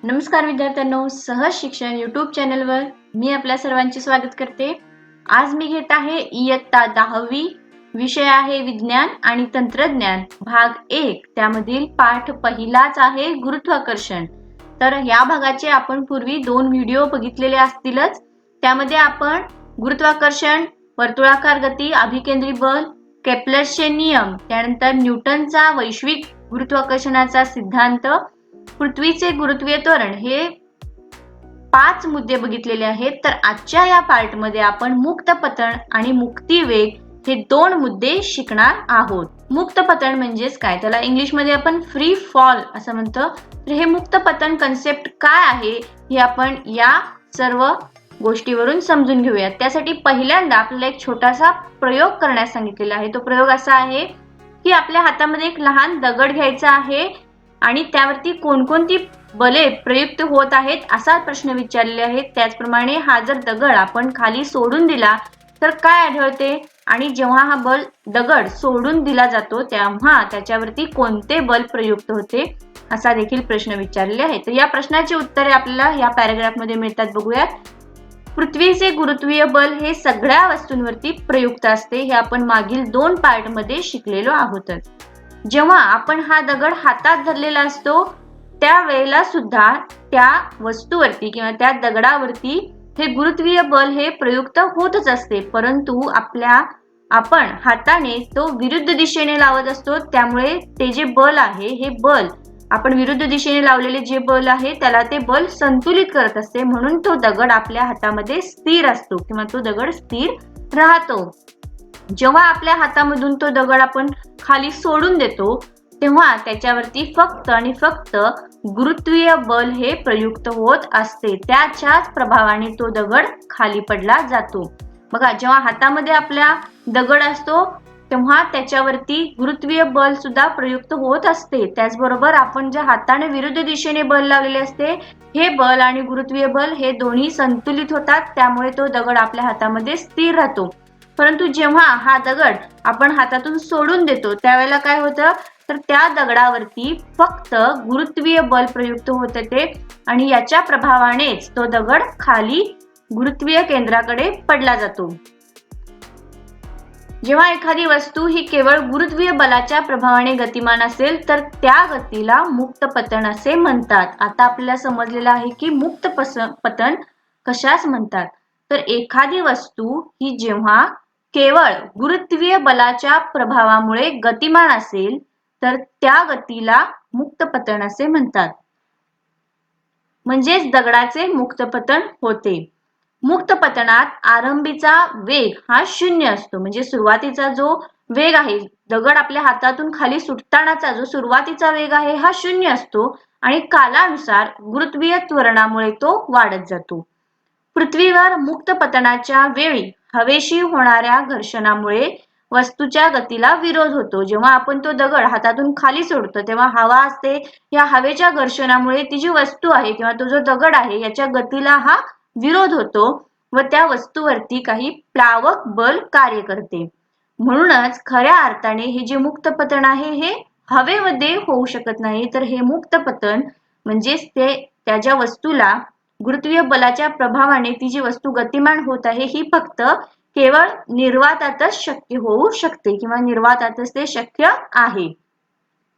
नमस्कार विद्यार्थ्यांनो, सहज शिक्षण यूट्यूब चॅनलवर मी आपल्या सर्वांचे स्वागत करते। आज मी घेत आहे इयत्ता 10वी, विषय आहे विज्ञान आणि तंत्रज्ञान भाग 1, त्यामधील पाठ पहिलाच आहे गुरुत्वाकर्षण। तर या भागाचे आपण पूर्वी 2 व्हिडिओ बघितलेले असतीलच। त्यामध्ये आपण गुरुत्वाकर्षण, वर्तुळाकार गती, अभिकेंद्री बल, केप्लरचे नियम, त्यानंतर न्यूटनचा वैश्विक गुरुत्वाकर्षणाचा सिद्धांत, पृथ्वीचे गुरुत्वीय त्वरण हे 5 मुद्दे बघितलेले आहेत। तर आजच्या या पार्ट मध्ये आपण मुक्तपतन आणि मुक्तिवेग हे 2 मुद्दे शिकणार आहोत। मुक्तपतन म्हणजेच काय, त्याला इंग्लिश मध्ये आपण फ्री फॉल असं म्हणतो। तर हे मुक्तपतन कन्सेप्ट काय आहे हे आपण या सर्व गोष्टीवरून समजून घेऊयात। त्यासाठी पहिल्यांदा आपल्याला एक छोटासा प्रयोग करण्यास सांगितलेला आहे। तो प्रयोग असा आहे की आपल्या हातामध्ये एक लहान दगड घ्यायचा आहे आणि त्यावरती कोणकोणती बले प्रयुक्त होत आहेत असा प्रश्न विचारलेले आहेत। त्याचप्रमाणे हा जर दगड आपण खाली सोडून दिला तर काय आढळते, आणि जेव्हा हा दगड सोडून दिला जातो तेव्हा त्याच्यावरती कोणते बल प्रयुक्त होते असा देखील प्रश्न विचारलेले आहे। तर या प्रश्नाची उत्तरे आपल्याला या पॅराग्राफ मध्ये मिळतात, बघूयात। पृथ्वीचे गुरुत्वीय बल हे सगळ्या वस्तूंवरती प्रयुक्त असते, हे आपण मागील 2 पार्ट मध्ये शिकलेलो आहोतच। जेव्हा आपण हा दगड हातात धरलेला असतो त्यावेळेला सुद्धा त्या वस्तूवरती किंवा त्या दगडावरती हे गुरुत्वीय बल हे प्रयुक्त होतच असते, परंतु आपण हाताने तो विरुद्ध दिशेने लावत असतो। त्यामुळे ते जे बल आहे, हे बल आपण विरुद्ध दिशेने लावलेले जे बल आहे त्याला ते बल संतुलित करत असते, म्हणून तो दगड आपल्या हातामध्ये स्थिर असतो किंवा तो दगड स्थिर राहतो। जेव्हा आपल्या हातामधून तो दगड आपण खाली सोडून देतो तेव्हा त्याच्यावरती फक्त आणि फक्त गुरुत्वीय बल हे प्रयुक्त होत असते, त्याच्याच प्रभावाने तो दगड खाली पडला जातो। बघा, जेव्हा हातामध्ये आपल्या दगड असतो तेव्हा त्याच्यावरती गुरुत्वीय बल सुद्धा प्रयुक्त होत असते। त्याचबरोबर आपण ज्या हाताने विरुद्ध दिशेने बल लावलेले असते, हे बल आणि गुरुत्वीय बल हे दोन्ही संतुलित होतात, त्यामुळे तो दगड आपल्या हातामध्ये स्थिर राहतो। परंतु जेव्हा हा दगड आपण हातातून सोडून देतो त्यावेळेला काय होतं, तर त्या दगडावरती फक्त गुरुत्वीय बल प्रयुक्त होत येते आणि याच्या प्रभावानेच तो दगड खाली गुरुत्वीय केंद्राकडे पडला जातो। जेव्हा एखादी वस्तू ही केवळ गुरुत्वीय बलाच्या प्रभावाने गतिमान असेल तर त्या गतीला मुक्तपतन असे म्हणतात। आता आपल्याला समजलेलं आहे की मुक्तपतन कशास म्हणतात। तर एखादी वस्तू ही जेव्हा केवळ गुरुत्वीय बलाच्या प्रभावामुळे गतिमान असेल तर त्या गतीला मुक्तपतन असे म्हणतात, म्हणजेच दगडाचे मुक्तपतन होते। मुक्तपतनात आरंभीचा वेग हा 0 असतो, म्हणजे सुरुवातीचा जो वेग आहे, दगड आपल्या हातातून खाली सुटतानाचा जो सुरुवातीचा वेग आहे हा 0 असतो आणि कालानुसार गुरुत्वीय त्वरणामुळे तो वाढत जातो। पृथ्वीवर मुक्तपतनाच्या वेळी हवेशी होणाऱ्या घर्षणामुळे वस्तूच्या गतीला विरोध होतो। जेव्हा आपण तो दगड हातातून खाली सोडतो तेव्हा हवा असते, या हवेच्या घर्षणामुळे ती जी वस्तू आहे किंवा तो जो दगड आहे याच्या गतीला हा विरोध होतो व त्या वस्तूवरती काही प्लावक बल कार्य करते। म्हणूनच खऱ्या अर्थाने हे जे मुक्तपतन आहे हे हवेमध्ये होऊ शकत नाही, तर हे मुक्तपतन म्हणजेच त्या ज्या वस्तूला गुरुत्वीय बलाच्या प्रभावाने ती जी वस्तू गतिमान होत आहे ही फक्त केवळ निर्वातातच शक्य होऊ शकते किंवा निर्वातातच ते शक्य आहे।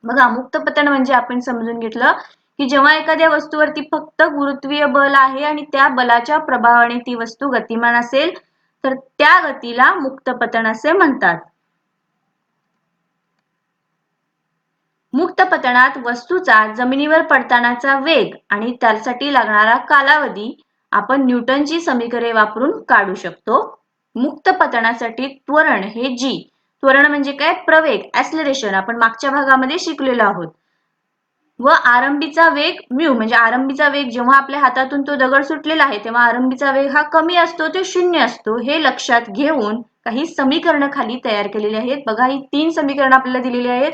बघा, मुक्तपतन म्हणजे आपण समजून घेतलं की जेव्हा एखाद्या वस्तूवरती फक्त गुरुत्वीय बल आहे आणि त्या बलाच्या प्रभावाने ती वस्तू गतिमान असेल तर त्या गतीला मुक्तपतन असे म्हणतात। मुक्तपतनात वस्तूचा जमिनीवर पडतानाचा वेग आणि त्यासाठी लागणारा कालावधी आपण न्यूटनची समीकरणे वापरून काढू शकतो। मुक्तपतनासाठी त्वरण हे g, त्वरण म्हणजे काय, प्रवेग, ऍक्सलरेशन, आपण मागच्या भागामध्ये शिकलेलो आहोत, व आरंभीचा वेग म्यू, म्हणजे आरंभीचा वेग जेव्हा आपल्या हातातून तो दगड सुटलेला आहे तेव्हा आरंभीचा वेग हा कमी असतो, तो 0 असतो, हे लक्षात घेऊन काही समीकरण खाली तयार केलेली आहेत। बघा, ही 3 समीकरण आपल्याला दिलेली आहेत।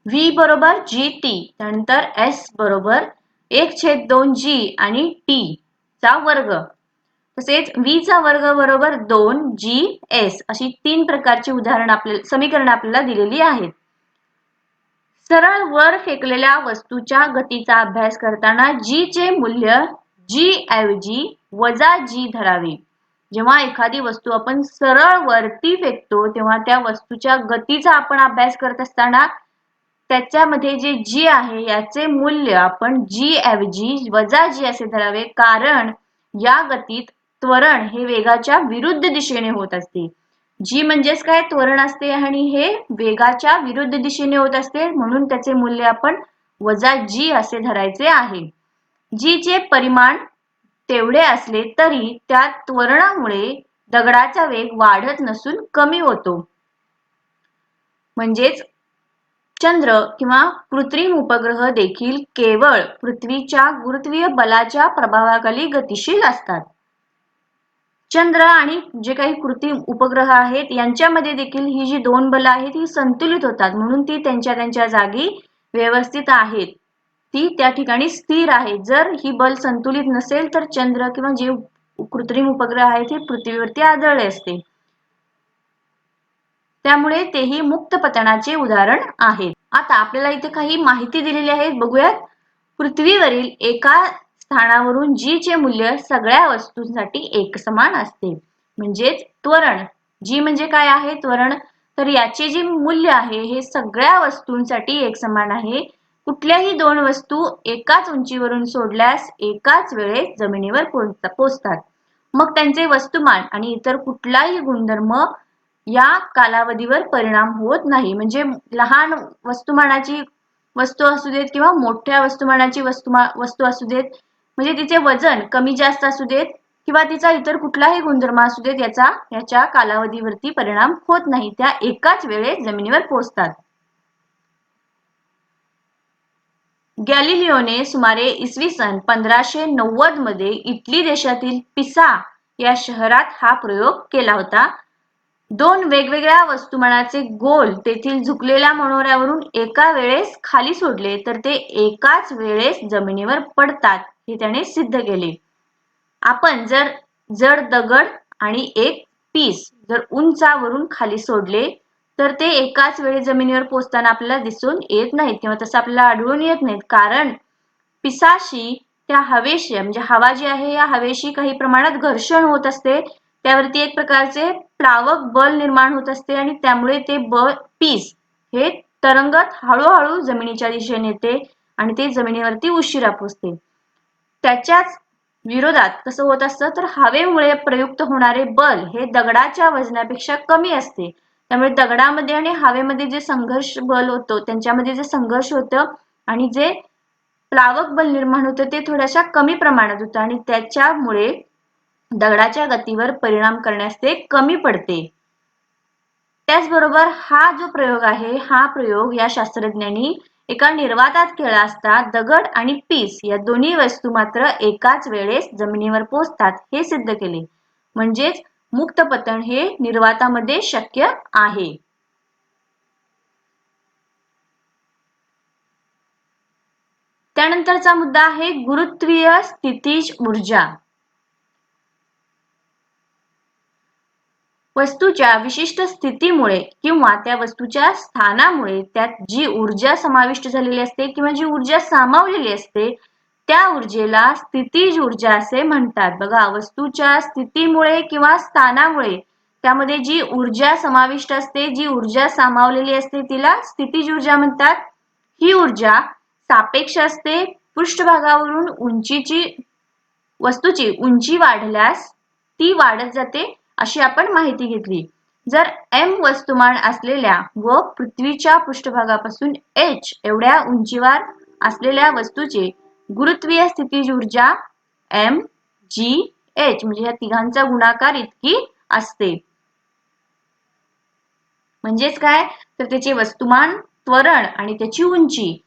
v बरोबर gt, त्यानंतर s बरोबर 1/2g आणि t चा वर्ग, तसेच v चा वर्ग बरोबर 2gs, अशी 3 प्रकारची समीकरण आपल्याला दिलेली आहेत। सरळ वर फेकलेल्या वस्तूच्या गतीचा अभ्यास करताना जी चे मूल्य जी ऐवजी वजा जी धरावे. जेव्हा एखादी वस्तू आपण सरळ वरती फेकतो तेव्हा त्या वस्तूच्या गतीचा आपण अभ्यास करत असताना त्याच्यामध्ये जे जी आहे याचे मूल्य आपण जी ऐवजी वजा जी असे धरावे, कारण या गतीत त्वरण हे वेगाच्या विरुद्ध दिशेने होत असते. जी म्हणजेच काय, त्वरण असते आणि हे वेगाच्या विरुद्ध दिशेने होत असते, म्हणून त्याचे मूल्य आपण वजा जी असे धरायचे आहे. जी चे परिमाण तेवढे असले तरी त्या त्वरणामुळे दगडाचा वेग वाढत नसून कमी होतो. म्हणजेच चंद्र किंवा कृत्रिम उपग्रह देखील केवळ पृथ्वीच्या गुरुत्वीय बलाच्या प्रभावाखाली गतिशील असतात. चंद्र आणि जे काही कृत्रिम उपग्रह आहेत यांच्यामध्ये देखील ही जी दोन बल आहेत ही संतुलित होतात, म्हणून ती त्यांच्या जागी व्यवस्थित आहेत, ती त्या ठिकाणी स्थिर आहे. जर ही बल संतुलित नसेल तर चंद्र किंवा जे कृत्रिम उपग्रह आहेत हे पृथ्वीवरती आदळले असते. त्यामुळे तेही मुक्त पतनाचे उदाहरण आहे. आता आपल्याला इथे काही माहिती दिलेली आहे, बघूयात. पृथ्वीवरील एका स्थानावरून जी चे मूल्य सगळ्या वस्तूंसाठी एकसमान असते. म्हणजेच त्वरण, जी म्हणजे काय आहे, त्वरण. तर याचे जे मूल्य आहे हे सगळ्या वस्तूंसाठी एकसमान आहे. कुठल्याही दोन वस्तू एकाच उंचीवरून सोडल्यास एकाच वेळेस जमिनीवर पोहोचतात. मग त्यांचे वस्तुमान आणि इतर कुठलाही गुणधर्म या कालावधीवर परिणाम होत नाही. म्हणजे लहान वस्तुमानाची वस्तू असू देत किंवा मोठ्या वस्तुमानाची वस्तू असू देत, म्हणजे तिचे वजन कमी जास्त असू देत किंवा तिचा इतर कुठलाही गुणधर्म असू देत, याच्या कालावधीवरती परिणाम होत नाही. त्या एकाच वेळेस जमिनीवर पोहोचतात. गॅलिलिओने सुमारे इसवी सन 1590 मध्ये इटली देशातील पिसा या शहरात हा प्रयोग केला होता. दोन वेगवेगळ्या वस्तुमानाचे गोल तेथील झुकलेल्या मनोऱ्यावरून एका वेळेस खाली सोडले तर ते एकाच वेळेस जमिनीवर पडतात, हे त्याने सिद्ध केले. आपण जर जड दगड आणि एक पीस जर उंचावरून खाली सोडले तर ते एकाच वेळी जमिनीवर पोहोचताना आपल्याला दिसून येत नाहीत किंवा तसं आपल्याला आढळून येत नाहीत, कारण पिसाशी त्या हवेशी, म्हणजे हवा जी आहे या हवेशी काही प्रमाणात घर्षण होत असते. त्यावरती एक प्रकारचे प्लावक बल निर्माण होत असते आणि त्यामुळे ते पीस हे तरंगत हळूहळू जमिनीच्या दिशेने येते आणि ते जमिनीवरती उशिरा पोहोचते. त्याच्याच विरोधात कसं होत असतं, तर हवेमुळे प्रयुक्त होणारे बल हे दगडाच्या वजनापेक्षा कमी असते. त्यामुळे दगडामध्ये आणि हवेमध्ये जे संघर्ष बल होतं, त्यांच्यामध्ये जे संघर्ष होतं आणि जे प्लावक बल निर्माण होतं ते थोड्याशा कमी प्रमाणात होतं आणि त्याच्यामुळे दगडाच्या गतीवर परिणाम करण्यास ते कमी पडते. त्याचबरोबर हा जो प्रयोग आहे, हा प्रयोग या शास्त्रज्ञांनी एका निर्वातात केला असता दगड आणि पीस या दोन्ही वस्तू मात्र एकाच वेळेस जमिनीवर पोहोचतात हे सिद्ध केले. म्हणजेच मुक्त पतन हे निर्वातामध्ये शक्य आहे. त्यानंतरचा मुद्दा आहे गुरुत्वीय स्थितीज ऊर्जा. वस्तूच्या विशिष्ट स्थितीमुळे किंवा त्या वस्तूच्या स्थानामुळे त्यात जी ऊर्जा समाविष्ट झालेली असते किंवा जी ऊर्जा सामावलेली असते त्या ऊर्जेला स्थितीज ऊर्जा असे म्हणतात. बघा, वस्तूच्या स्थितीमुळे किंवा स्थानामुळे त्यामध्ये जी ऊर्जा समाविष्ट असते, जी ऊर्जा सामावलेली असते तिला स्थितीज ऊर्जा म्हणतात. ही ऊर्जा सापेक्ष असते. पृष्ठभागावरून वस्तूची उंची वाढल्यास ती वाढत जाते अशी आपण माहिती घेतली. जर m वस्तुमान असलेल्या व पृथ्वीच्या पृष्ठभागापासून h एवढ्या उंचीवर असलेल्या वस्तूचे गुरुत्वीय स्थितीज ऊर्जा m g h म्हणजे या तिघांचा गुणाकार इतकी असते. म्हणजेच काय, तर त्याचे वस्तुमान, त्वरण आणि त्याची उंची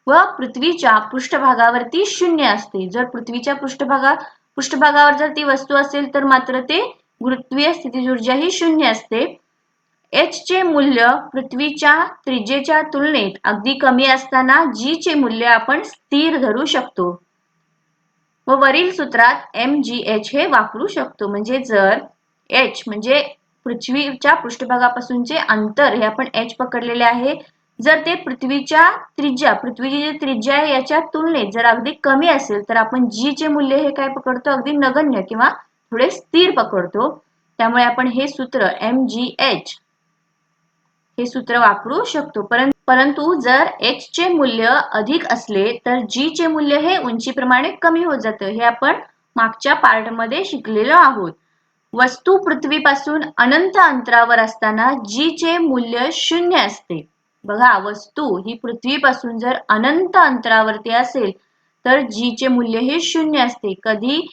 व पृथ्वीच्या पृष्ठभागावरती 0 असते. जर पृथ्वीच्या पृष्ठभागावर जर ती वस्तू असेल तर मात्र ते गुरुत्वीय स्थितीज ऊर्जा ही 0 असते. h चे मूल्य पृथ्वीच्या त्रिज्येच्या तुलनेत अगदी कमी असताना g चे मूल्य आपण स्थिर धरू शकतो व वरील सूत्रात mgh हे वापरू शकतो. म्हणजे जर h म्हणजे पृथ्वीच्या पृष्ठभागापासूनचे अंतर हे आपण h पकडलेले आहे, जर ते पृथ्वीची जी त्रिज्या आहे याच्या तुलनेत जर अगदी कमी असेल तर आपण जी चे मूल्य हे काय पकडतो, अगदी नगण्य किंवा थोडे स्थिर पकडतो. त्यामुळे आपण हे सूत्र mgh हे सूत्र वापरू शकतो. परंतु जर h चे मूल्य अधिक असले तर g चे मूल्य हे उंचीप्रमाणे कमी होत जातं. हे आपण मागच्या पार्ट मध्ये शिकलेलो आहोत. वस्तू पृथ्वीपासून अनंत अंतरावर असताना g चे मूल्य 0 असते. बघा, वस्तू ही पृथ्वीपासून जर अनंत अंतरावरती असेल तर g चे मूल्य हे 0 असते. कधी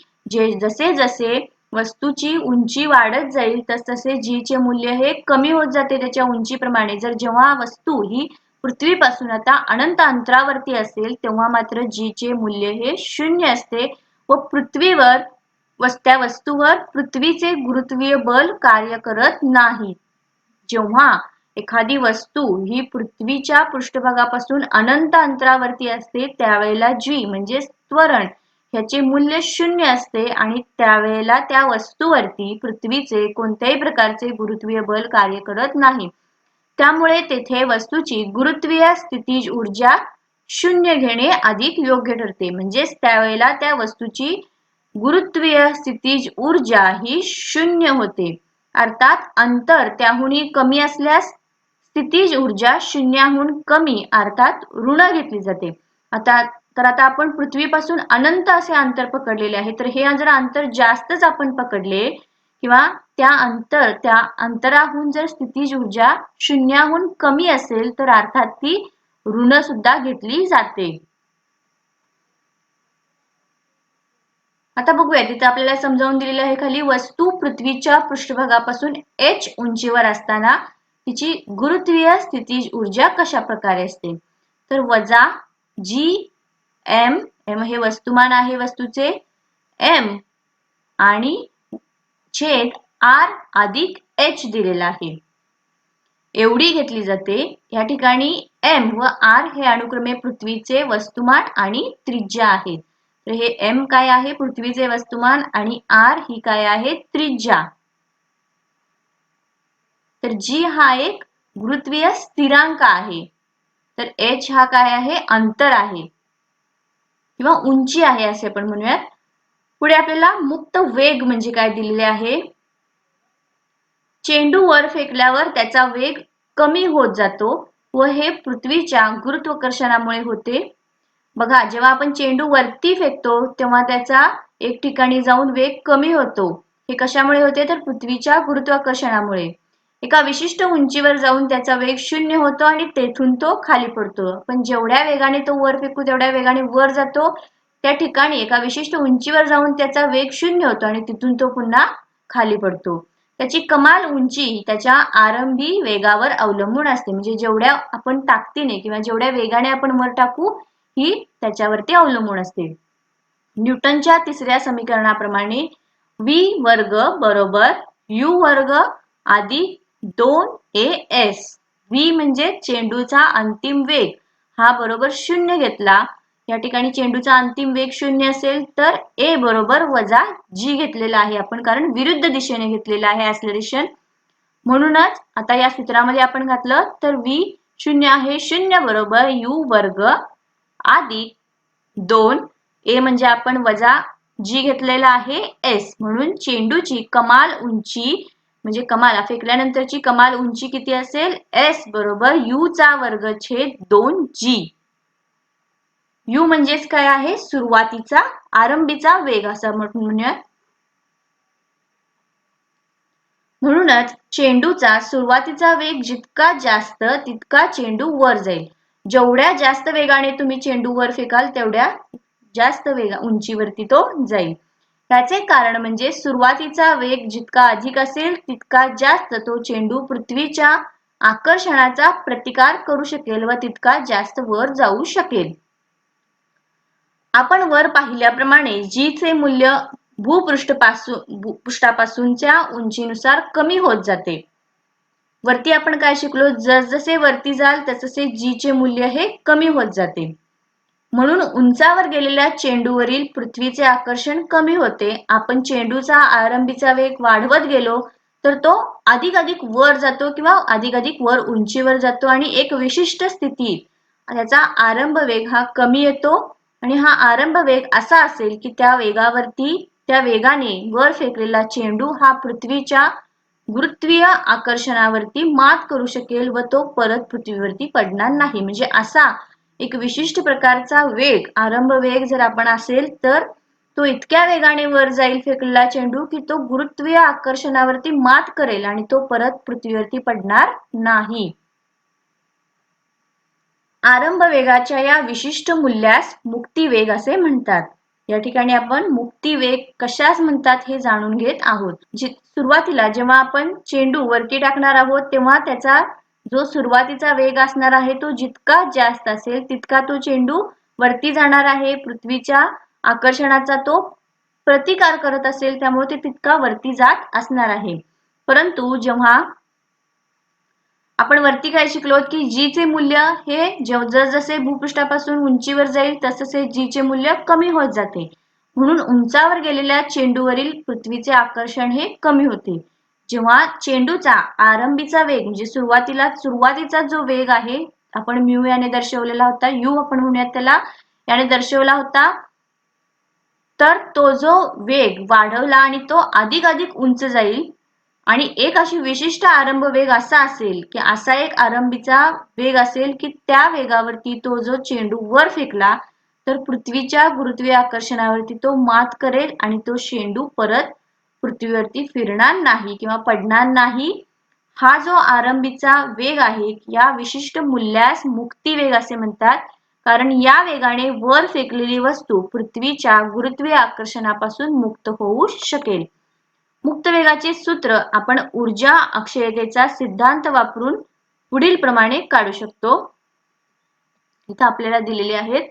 जसे जसे वस्तूची उंची वाढत जाईल तसतसे g चे मूल्य हे कमी होत जाते त्याच्या उंचीप्रमाणे. जेव्हा वस्तू ही पृथ्वीपासून आता अनंत अंतरावरती असेल तेव्हा मात्र g चे मूल्य हे 0 असते व त्या वस्तूवर पृथ्वीचे गुरुत्वीय बल कार्य करत नाही. जेव्हा एखादी वस्तू ही पृथ्वीच्या पृष्ठभागापासून अनंत अंतरावरती असते त्यावेळेला g म्हणजे त्वरण ह्याचे मूल्य 0 असते आणि त्यावेळेला त्या वस्तूवरती पृथ्वीचे कोणत्याही प्रकारचे गुरुत्वीय बल कार्य करत नाही. त्यामुळे तेथे वस्तूची गुरुत्वीय स्थितीज ऊर्जा 0 घेणे अधिक योग्य ठरते. म्हणजेच त्यावेळेला त्या वस्तूची गुरुत्वीय स्थितीज ऊर्जा ही 0 होते. अर्थात अंतर त्याहूनही कमी असल्यास स्थितीज ऊर्जा 0हून कमी अर्थात ऋण घेतली जाते. आता आपण पृथ्वीपासून अनंत असे अंतर पकडलेले आहे. तर हे जर अंतर जास्तच आपण पकडले किंवा त्या अंतराहून जर स्थितीज ऊर्जा 0हून कमी असेल तर अर्थात ती ऋण सुद्धा घेतली जाते. आता बघूया, तिथे आपल्याला समजावून दिलेलं आहे खाली, वस्तू पृथ्वीच्या पृष्ठभागापासून h उंचीवर असताना तिची गुरुत्वीय स्थितीज ऊर्जा कशा प्रकारे असते. तर वजा g m हे वस्तुमान आहे वस्तूचे, m आणि छेद r अधिक h दिलेला आहे एवढी घेतली जाते. या ठिकाणी m व r हे अनुक्रमे पृथ्वीचे वस्तुमान आणि त्रिज्या आहेत. तर हे m काय आहे, पृथ्वीचे वस्तुमान, आणि r ही काय आहे, त्रिज्या. तर g हा एक गुरुत्वीय स्थिरांक आहे. तर h हा काय आहे, अंतर आहे किंवा उंची आहे असे आपण म्हणूयात. पुढे आपल्याला मुक्त वेग म्हणजे काय दिलेले आहे. चेंडू वर फेकल्यावर त्याचा वेग कमी होत जातो व हे पृथ्वीच्या गुरुत्वाकर्षणामुळे होते. बघा, जेव्हा आपण चेंडू वरती फेकतो तेव्हा त्याचा एक ठिकाणी जाऊन वेग कमी होतो. हे कशामुळे होते, तर पृथ्वीच्या गुरुत्वाकर्षणामुळे. एका विशिष्ट उंचीवर जाऊन त्याचा वेग 0 होतो आणि तेथून तो खाली पडतो. पण जेवढ्या वेगाने तो वर फेकू तेवढ्या वेगाने वर जातो. त्या ठिकाणी एका विशिष्ट उंचीवर जाऊन त्याचा वेग 0 होतो आणि तिथून तो पुन्हा खाली पडतो. त्याची कमाल उंची त्याच्या आरंभी वेगावर अवलंबून असते. म्हणजे जेवढ्या आपण ताकदीने किंवा जेवढ्या वेगाने आपण वर टाकू ही त्याच्यावरती अवलंबून असते. न्यूटनच्या तिसऱ्या समीकरणाप्रमाणे v वर्ग बरोबर u वर्ग अधिक 2as. v म्हणजे चेंडूचा अंतिम वेग हा बरोबर 0 घेतला. या ठिकाणी चेंडूचा अंतिम वेग 0 असेल तर a बरोबर वजा g घेतलेला आहे आपण, कारण विरुद्ध दिशेने घेतलेला आहे ऍक्सलरेशन. म्हणूनच आता या सूत्रामध्ये आपण घातलं तर v 0 आहे 0 बरोबर u वर्ग अधिक 2 a म्हणजे आपण वजा g घेतलेला आहे s. म्हणून चेंडूची कमाल उंची म्हणजे फेकल्यानंतरची कमाल उंची किती असेल, s बरोबर u चा वर्ग छेद 2g. u म्हणजेच काय आहे, सुरुवातीचा आरंभीचा वेग असं म्हणूया. म्हणूनच चेंडूचा सुरुवातीचा वेग जितका जास्त तितका चेंडू वर जाईल. जेवढ्या जास्त वेगाने तुम्ही चेंडू वर फेकाल तेवढ्या जास्त उंचीवरती तो जाईल. त्याचे कारण म्हणजे सुरुवातीचा वेग जितका अधिक असेल तितका जास्त तो चेंडू पृथ्वीच्या आकर्षणाचा प्रतिकार करू शकेल व तितका जास्त वर जाऊ शकेल. आपण वर पाहिल्याप्रमाणे g चे मूल्य भूपृष्ठापासूनच्या उंचीनुसार कमी होत जाते. वरती आपण काय शिकलो, जसजसे वरती जाल तससे g चे मूल्य हे कमी होत जाते. म्हणून उंचावर गेलेल्या चेंडूवरील पृथ्वीचे आकर्षण कमी होते. आपण चेंडूचा आरंभीचा वेग वाढवत गेलो तर तो अधिक वर जातो किंवा अधिक वर उंचीवर जातो आणि एक विशिष्ट स्थितीत त्याचा आरंभ वेग हा कमी येतो आणि हा आरंभ वेग असा असेल की त्या वेगाने वर फेकलेला चेंडू हा पृथ्वीच्या गुरुत्वीय आकर्षणावरती मात करू शकेल व तो परत पृथ्वीवरती पडणार नाही. म्हणजे असा एक विशिष्ट प्रकारचा वेग, आरंभ वेग जर आपण असेल तर तो इतक्या वेगाने वर जाईल फेकलेला चेंडू की तो गुरुत्वीय आकर्षणावरती मात करेल आणि तो परत पृथ्वीवरती पडणार नाही. आरंभ वेगाच्या या विशिष्ट मूल्यास मुक्ती वेग असे म्हणतात. या ठिकाणी आपण मुक्ती वेग कशास म्हणतात हे जाणून घेत आहोत. सुरुवातीला जेव्हा आपण चेंडू वरती टाकणार आहोत तेव्हा त्याचा जो सुरुवातीचा वेग असणार आहे तो जितका जास्त असेल तितका तो चेंडू वरती जाणार आहे. पृथ्वीच्या आकर्षणाचा तो प्रतिकार करत असेल त्यामुळे ते तितका वरती जात असणार आहे. परंतु जेव्हा आपण वरती काय शिकलो की जी चे मूल्य हे जसजसे भूपृष्ठापासून उंचीवर जाईल तससे जी चे मूल्य कमी होत जाते. म्हणून उंचावर गेलेल्या चेंडूवरील पृथ्वीचे आकर्षण हे कमी होते. जेव्हा चेंडूचा आरंभीचा वेग म्हणजे सुरुवातीचा जो वेग आहे आपण म्यू याने दर्शवलेला होता, यू आपण म्हणूयात त्याला, याने दर्शवला होता, तर तो जो वेग वाढवला आणि तो अधिक उंच जाईल आणि एक अशी विशिष्ट आरंभ वेग असा असेल की असा एक आरंभीचा वेग असेल की त्या वेगावरती तो जो चेंडू वर फेकला तर पृथ्वीच्या गुरुत्वीय आकर्षणावरती तो मात करेल आणि तो चेंडू परत पृथ्वीवरती फिरणार नाही किंवा पडणार नाही. हा जो आरंभीचा वेग आहे या विशिष्ट मूल्यास मुक्ती वेग असे म्हणतात, कारण या वेगाने वर फेकलेली वस्तू पृथ्वीच्या गुरुत्वीय आकर्षणापासून मुक्त होऊ शकेल. मुक्त वेगाचे सूत्र आपण ऊर्जा अक्षयतेचा सिद्धांत वापरून पुढील प्रमाणे काढू शकतो. इथे आपल्याला दिलेले आहेत.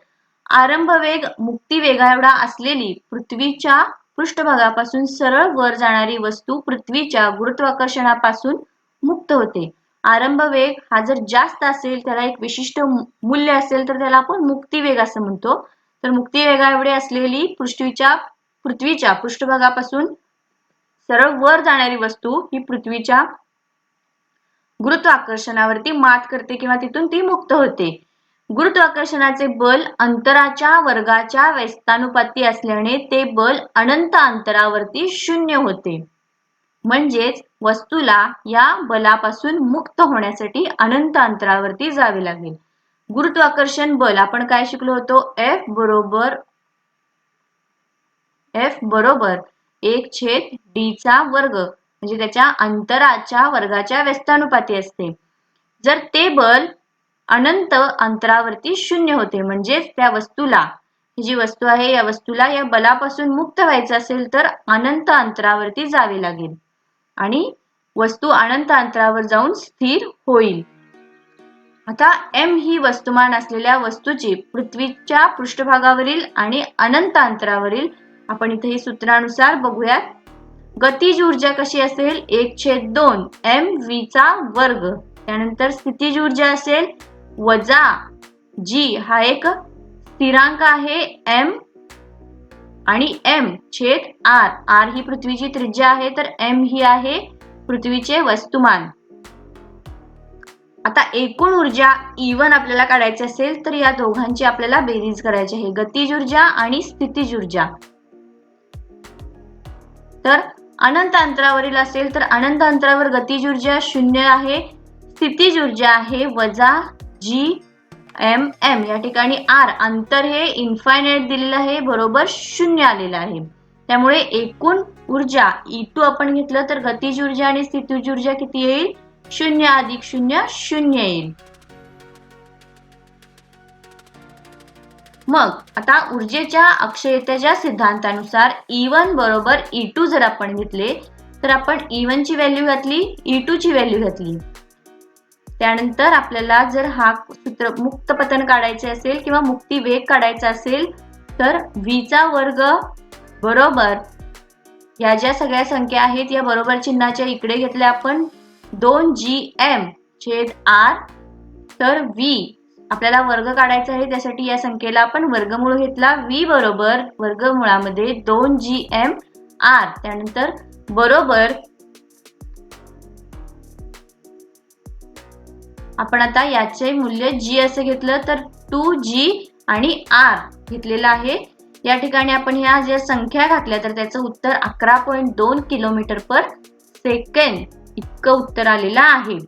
आरंभ वेग मुक्ती वेगा एवढा असलेली पृथ्वीच्या पृष्ठभागापासून सरळ वर जाणारी वस्तू पृथ्वीच्या गुरुत्वाकर्षणापासून मुक्त होते. आरंभ वेग हा जर जास्त असेल त्याला एक विशिष्ट मूल्य असेल तर त्याला आपण मुक्ती वेग असं म्हणतो. तर मुक्ती वेगा एवढी असलेली पृथ्वीच्या पृष्ठभागापासून सरळ वर जाणारी वस्तू ही पृथ्वीच्या गुरुत्वाकर्षणावरती मात करते किंवा तिथून ती मुक्त होते. गुरुत्वाकर्षणाचे बल अंतराच्या वर्गाच्या व्यस्तानुपाती असल्याने ते बल अनंत अंतरावरती 0 होते. म्हणजेच वस्तूला या बलापासून मुक्त होण्यासाठी अनंत अंतरावरती जावे लागेल. गुरुत्वाकर्षण बल आपण काय शिकलो होतो, F बरोबर 1/d चा वर्ग म्हणजे त्याच्या अंतराच्या वर्गाच्या व्यस्तानुपाती असते. जर ते बल अनंत अंतरावरती 0 होते म्हणजेच त्या वस्तूला, ही जी वस्तू आहे या वस्तूला या बलापासून मुक्त व्हायचं असेल तर अनंत अंतरावरती जावे लागेल आणि वस्तू अनंत अंतरावर जाऊन स्थिर होईल. आता m ही वस्तुमान असलेल्या वस्तूची पृथ्वीच्या पृष्ठभागावरील आणि अनंत अंतरावरील आपण इथे सूत्रानुसार बघूयात. गतीज ऊर्जा कशी असेल 1/2 mv चा वर्ग. त्यानंतर स्थितीज ऊर्जा असेल वजा g हा एक स्थिरांक आहे m आणि m/r. r ही पृथ्वीची त्रिज्या आहे तर m ही आहे पृथ्वीचे वस्तुमान. आता एकूण ऊर्जा E1 आपल्याला काढायची असेल तर या दोघांची आपल्याला बेरीज करायची आहे, गतीज ऊर्जा आणि स्थितीज ऊर्जा. तर अनंत अंतरावरील असेल तर अनंत अंतरावर गतीज ऊर्जा 0 आहे, स्थितीज ऊर्जा आहे वजा g m. या ठिकाणी r अंतर हे इन्फायनाइट दिलेलं आहे बरोबर 0 आलेलं आहे. त्यामुळे एकूण ऊर्जा E2 आपण घेतलं तर गतीज ऊर्जा आणि स्थितीज ऊर्जा किती येईल, 0 + 0 0 येईल. मग आता ऊर्जेच्या अक्षयतेच्या सिद्धांतानुसार E1 बरोबर E2 जर आपण घेतले तर आपण E1 ची व्हॅल्यू घातली, E2 ची व्हॅल्यू घातली. त्यानंतर आपल्याला जर हा सूत्र मुक्त पतन काढायचे असेल किंवा मुक्ती वेग काढायचा असेल तर v चा वर्ग बरोबर या ज्या सगळ्या संख्या आहेत या बरोबर चिन्हाच्या इकडे घेतल्या आपण 2gm/r. तर v आपल्याला वर्ग काढायचा आहे त्यासाठी या संख्येला आपण वर्गमूळ घेतला. v बरोबर वर्गमूळामध्ये 2gm/r. त्यानंतर बरोबर आपण आता याचे मूल्य g असे घेतलं तर 2g आणि r घेतलेलं आहे. या ठिकाणी आपण ह्या ज्या संख्या घातल्या तर त्याचं उत्तर 11.2 किलोमीटर पर सेकंद इतकं उत्तर आलेलं आहे.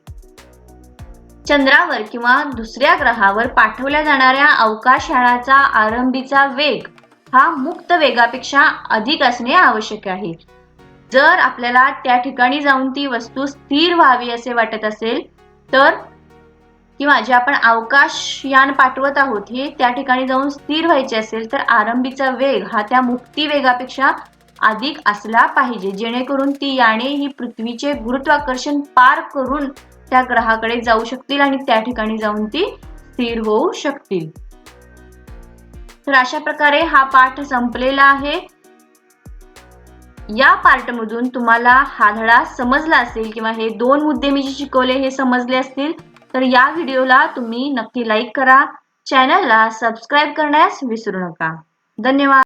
चंद्रावर किंवा दुसऱ्या ग्रहावर पाठवल्या जाणाऱ्या अवकाशयानाचा आरंभीचा वेग हा मुक्त वेगापेक्षा अधिक असणे आवश्यक आहे. जर आपल्याला त्या ठिकाणी जाऊन ती वस्तू स्थिर व्हावी असे वाटत असेल तर किंवा जे आपण अवकाशयान पाठवत आहोत हे त्या ठिकाणी जाऊन स्थिर व्हायचे असेल तर आरंभीचा वेग हा त्या मुक्ती वेगापेक्षा अधिक असला पाहिजे, जेणेकरून ती याने ही पृथ्वीचे गुरुत्वाकर्षण पार करून त्या ग्रहाकडे जाऊ शकतील आणि त्या ठिकाणी जाऊन ती स्थिर होऊ शकतील. तर अशा प्रकारे हा पाठ संपलेला आहे. या पार्ट मधून तुम्हाला हा धडा समजला असेल किंवा हे 2 मुद्दे मी जे शिकवले हे समजले असतील तर या व्हिडिओला तुम्ही नक्की लाईक करा, चॅनलला सबस्क्राईब करण्यास विसरू नका. धन्यवाद.